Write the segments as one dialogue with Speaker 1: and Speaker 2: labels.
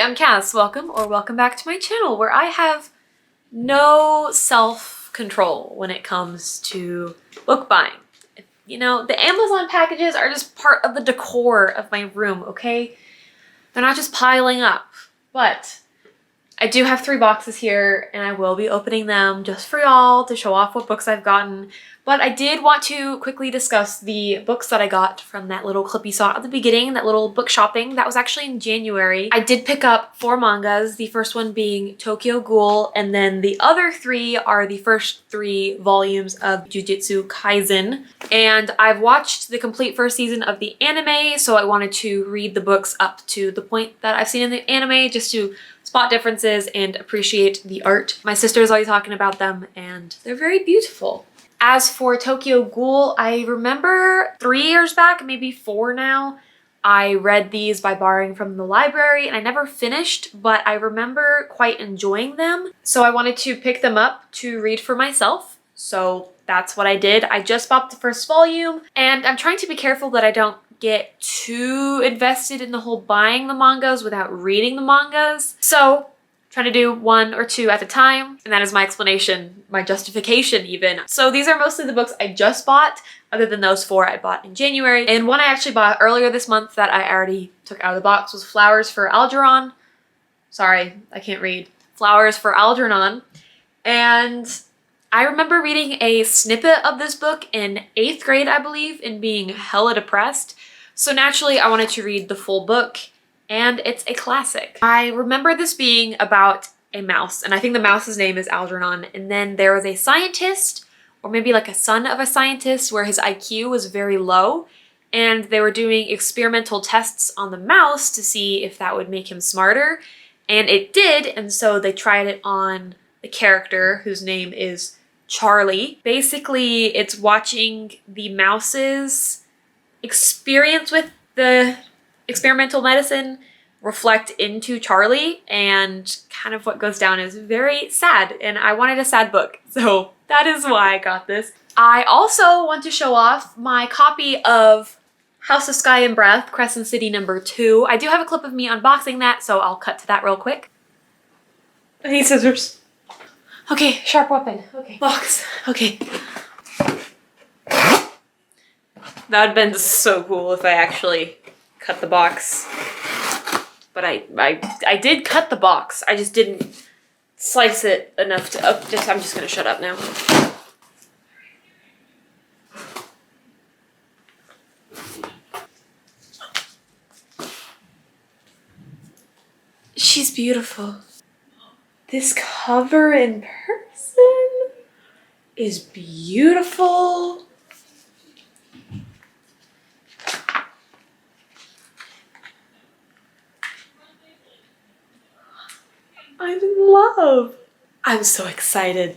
Speaker 1: I'm Cass. Welcome back to my channel where I have no self-control when it comes to book buying. You know, the Amazon packages are just part of the decor of my room, okay? They're not just piling up, but I do have 3 boxes here and I will be opening them just for y'all to show off what books I've gotten. But I did want to quickly discuss the books that I got from that little clip you saw at the beginning, that little book shopping. That was actually in January. I did pick up 4 mangas, the first one being Tokyo Ghoul, and then the other 3 are the first 3 volumes of Jujutsu Kaisen. And I've watched the complete first season of the anime, so I wanted to read the books up to the point that I've seen in the anime just to spot differences and appreciate the art. My sister is always talking about them and they're very beautiful. As for Tokyo Ghoul, I remember 3 years back, maybe 4 now, I read these by borrowing from the library and I never finished, but I remember quite enjoying them. So I wanted to pick them up to read for myself. So that's what I did. I just bought the first volume and I'm trying to be careful that I don't get too invested in the whole buying the mangas without reading the mangas. So trying to do 1 or 2 at a time, and that is my explanation, my justification even. So these are mostly the books I just bought, other than those 4 I bought in January. And one I actually bought earlier this month that I already took out of the box was Flowers for Algeron. Sorry, I can't read. Flowers for Algernon. And I remember reading a snippet of this book in 8th grade, I believe, and being hella depressed. So naturally, I wanted to read the full book. And it's a classic. I remember this being about a mouse, and I think the mouse's name is Algernon, and then there was a scientist, or maybe like a son of a scientist, where his IQ was very low, and they were doing experimental tests on the mouse to see if that would make him smarter, and it did, and so they tried it on the character, whose name is Charlie. Basically, it's watching the mouse's experience with the experimental medicine reflect into Charlie, and kind of what goes down is very sad, and I wanted a sad book, so that is why I got this. I also want to show off my copy of House of Sky and Breath, Crescent City #2. I do have a clip of me unboxing that, so I'll cut to that real quick. I need scissors. Okay, sharp weapon. Okay, box. Okay. That would have been so cool if I actually cut the box, but I did cut the box. I just didn't slice it enough to I'm just gonna shut up now. She's beautiful. This cover in person is beautiful. I'm in love. I'm so excited.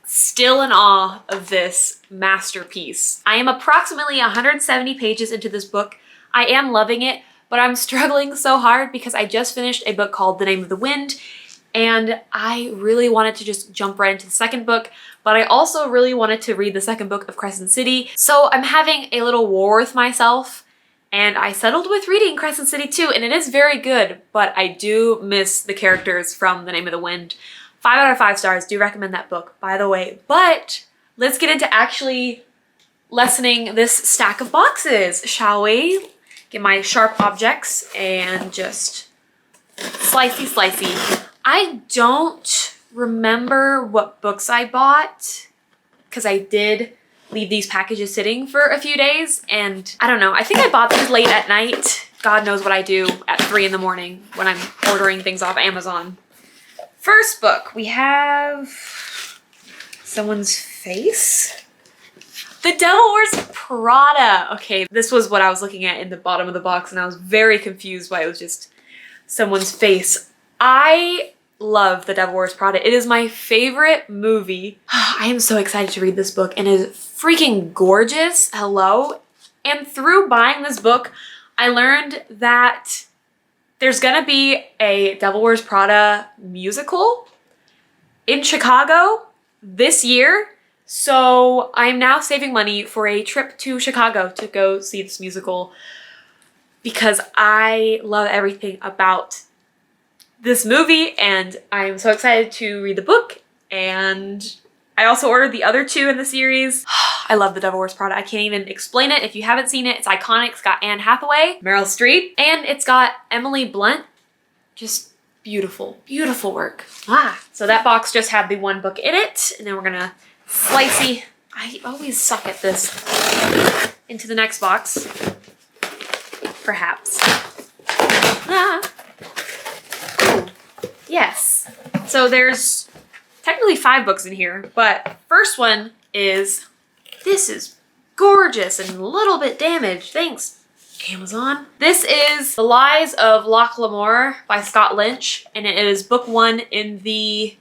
Speaker 1: Still in awe of this masterpiece. I am approximately 170 pages into this book. I am loving it, but I'm struggling so hard because I just finished a book called The Name of the Wind, and I really wanted to just jump right into the second book, but I also really wanted to read the second book of Crescent City. So I'm having a little war with myself. And I settled with reading Crescent City 2, and it is very good, but I do miss the characters from The Name of the Wind. 5 out of 5 stars. Do recommend that book, by the way. But let's get into actually lessening this stack of boxes, shall we? Get my sharp objects and just slicey. I don't remember what books I bought, because I did leave these packages sitting for a few days, and I don't know, I think I bought these late at night. God knows what I do at 3 in the morning when I'm ordering things off Amazon. First book, we have someone's face. The Devil Wears Prada. Okay, this was what I was looking at in the bottom of the box and I was very confused why it was just someone's face. I love The Devil Wears Prada. It is my favorite movie. I am so excited to read this book and it is freaking gorgeous. Hello. And through buying this book, I learned that there's gonna be a Devil Wears Prada musical in Chicago this year. So I'm now saving money for a trip to Chicago to go see this musical because I love everything about this movie and I'm so excited to read the book. And I also ordered the other two in the series. I love The Devil Wears Prada. I can't even explain it. If you haven't seen it, it's iconic. It's got Anne Hathaway, Meryl Streep, and it's got Emily Blunt. Just beautiful, beautiful work. So that box just had the one book in it, and then we're gonna slicey, I always suck at this, into the next box, perhaps. Ooh. Yes. So there's technically 5 books in here, but first one is, this is gorgeous and a little bit damaged. Thanks, Amazon. This is The Lies of Loch Lamore by Scott Lynch, and it is book 1 in the,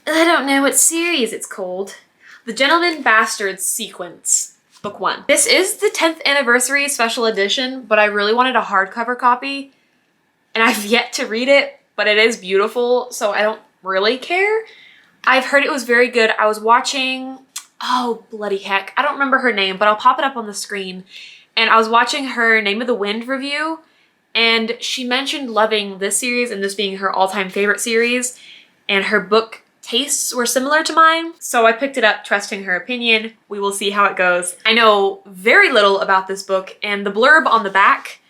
Speaker 1: I don't know what series it's called. The Gentleman Bastards sequence, book 1. This is the 10th anniversary special edition, but I really wanted a hardcover copy, and I've yet to read it, but it is beautiful, so I don't really care. I've heard it was very good. I was watching, oh bloody heck, I don't remember her name, but I'll pop it up on the screen. And I was watching her Name of the Wind review, and she mentioned loving this series and this being her all-time favorite series, and her book tastes were similar to mine. So I picked it up trusting her opinion. We will see how it goes. I know very little about this book, and the blurb on the back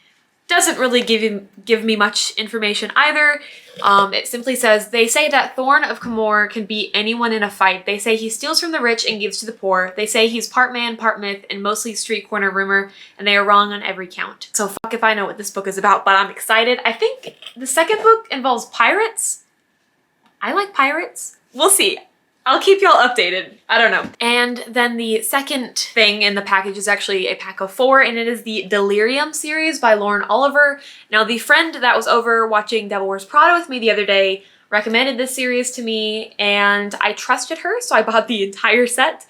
Speaker 1: doesn't really give me much information either. It simply says, they say that Thorn of Camor can beat anyone in a fight. They say he steals from the rich and gives to the poor. They say he's part man, part myth, and mostly street corner rumor, and they are wrong on every count. So fuck if I know what this book is about, but I'm excited. I think the second book involves pirates. I like pirates. We'll see. I'll keep y'all updated. I don't know. And then the second thing in the package is actually a pack of 4, and it is the Delirium series by Lauren Oliver. Now, the friend that was over watching Devil Wears Prada with me the other day recommended this series to me, and I trusted her, so I bought the entire set.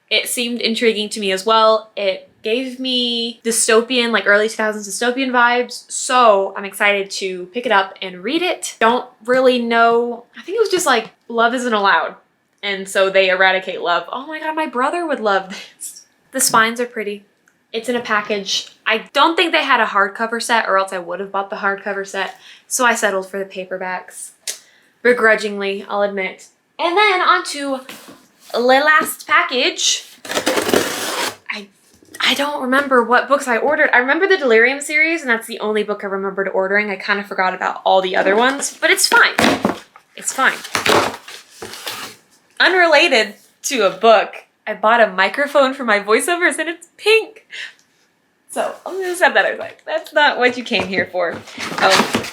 Speaker 1: It seemed intriguing to me as well. It gave me dystopian, like early 2000s dystopian vibes, so I'm excited to pick it up and read it. Don't really know. I think it was just like, love isn't allowed. And so they eradicate love. Oh my god, my brother would love this. The spines are pretty. It's in a package. I don't think they had a hardcover set, or else I would have bought the hardcover set. So I settled for the paperbacks. Begrudgingly, I'll admit. And then on to the last package. I don't remember what books I ordered. I remember the Delirium series, and that's the only book I remembered ordering. I kind of forgot about all the other ones, but it's fine. It's fine. Unrelated to a book, I bought a microphone for my voiceovers and it's pink. So I'm gonna set that aside. That's not what you came here for. Oh,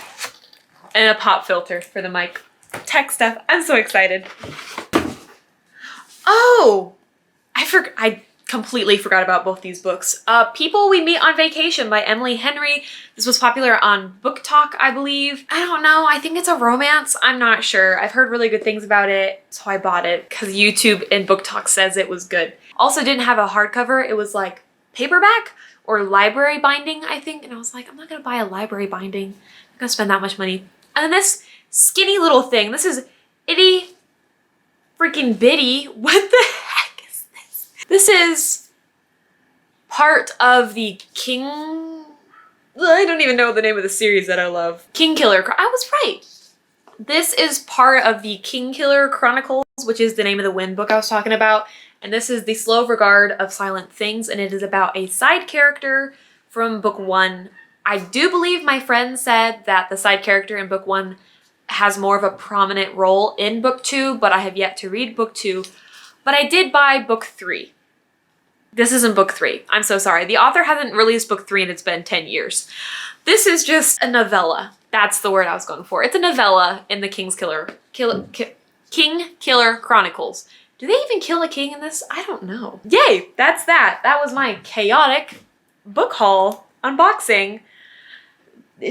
Speaker 1: and a pop filter for the mic. Tech stuff. I'm so excited. Oh, I completely forgot about both these books. People We Meet on Vacation by Emily Henry. This was popular on Book Talk, I believe. I don't know, I think it's a romance. I'm not sure. I've heard really good things about it, so I bought it because YouTube and Book Talk says it was good. Also didn't have a hardcover. It was like paperback or library binding, I think. And I was like, I'm not gonna buy a library binding. I'm not gonna spend that much money. And then this skinny little thing. This is itty freaking bitty. What the heck is this? This is part of the King... I don't even know the name of the series that I love. Kingkiller. I was right. This is part of the Kingkiller Chronicles, which is the Name of the Wind book I was talking about. And this is The Slow Regard of Silent Things, and it is about a side character from book 1. I do believe my friend said that the side character in book 1 has more of a prominent role in book 2, but I have yet to read book 2. But I did buy book 3. This isn't book 3. I'm so sorry. The author hasn't released book 3 and it's been 10 years. This is just a novella. That's the word I was going for. It's a novella in the Kingkiller Chronicles. Do they even kill a king in this? I don't know. Yay, that's that. That was my chaotic book haul unboxing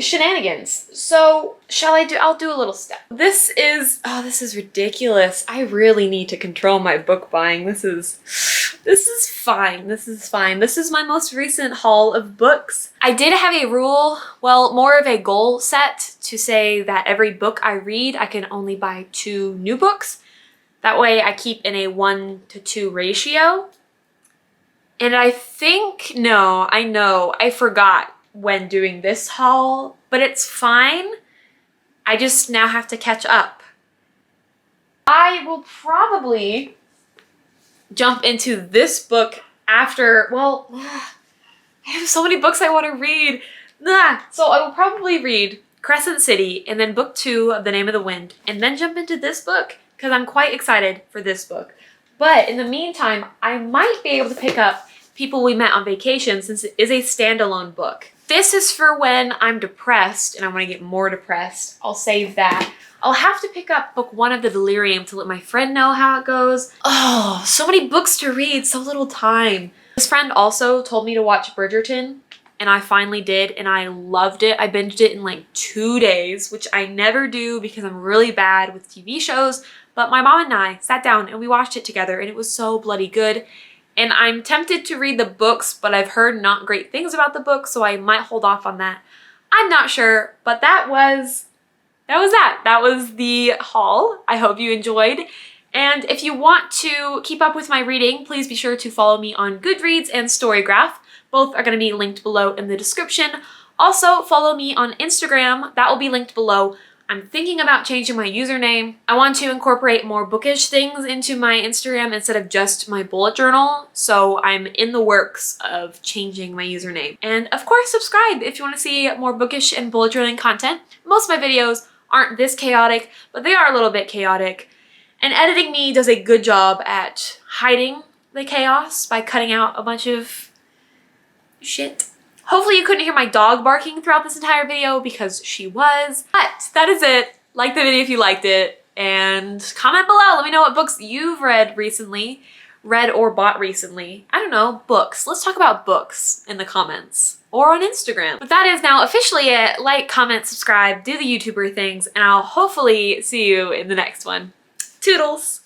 Speaker 1: shenanigans. So I'll do a little step. This is ridiculous. I really need to control my book buying. This is fine. This is fine. This is my most recent haul of books. I did have a rule, well, more of a goal set to say that every book I read, I can only buy 2 new books. That way I keep in a 1-to-2 ratio. And I know, I forgot when doing this haul, but it's fine. I just now have to catch up. I will probably jump into this book after, well, I have so many books I want to read. So I will probably read Crescent City and then book 2 of The Name of the Wind and then jump into this book because I'm quite excited for this book. But in the meantime, I might be able to pick up People We Met on Vacation since it is a standalone book. This is for when I'm depressed and I want to get more depressed. I'll save that. I'll have to pick up book 1 of the Delirium to let my friend know how it goes. Oh, so many books to read, so little time. This friend also told me to watch Bridgerton, and I finally did, and I loved it. I binged it in like 2 days, which I never do because I'm really bad with TV shows, but my mom and I sat down and we watched it together, and it was so bloody good. And I'm tempted to read the books, but I've heard not great things about the book, so I might hold off on that. I'm not sure, but that was that. That was the haul. I hope you enjoyed. And if you want to keep up with my reading, please be sure to follow me on Goodreads and Storygraph. Both are going to be linked below in the description. Also, follow me on Instagram. That will be linked below. I'm thinking about changing my username. I want to incorporate more bookish things into my Instagram instead of just my bullet journal. So I'm in the works of changing my username. And of course, subscribe if you want to see more bookish and bullet journaling content. Most of my videos aren't this chaotic, but they are a little bit chaotic. And Editing Me does a good job at hiding the chaos by cutting out a bunch of shit. Hopefully you couldn't hear my dog barking throughout this entire video because she was. But that is it. Like the video if you liked it, and comment below. Let me know what books you've read recently, read or bought recently. I don't know, books. Let's talk about books in the comments or on Instagram. But that is now officially it. Like, comment, subscribe, do the YouTuber things, and I'll hopefully see you in the next one. Toodles!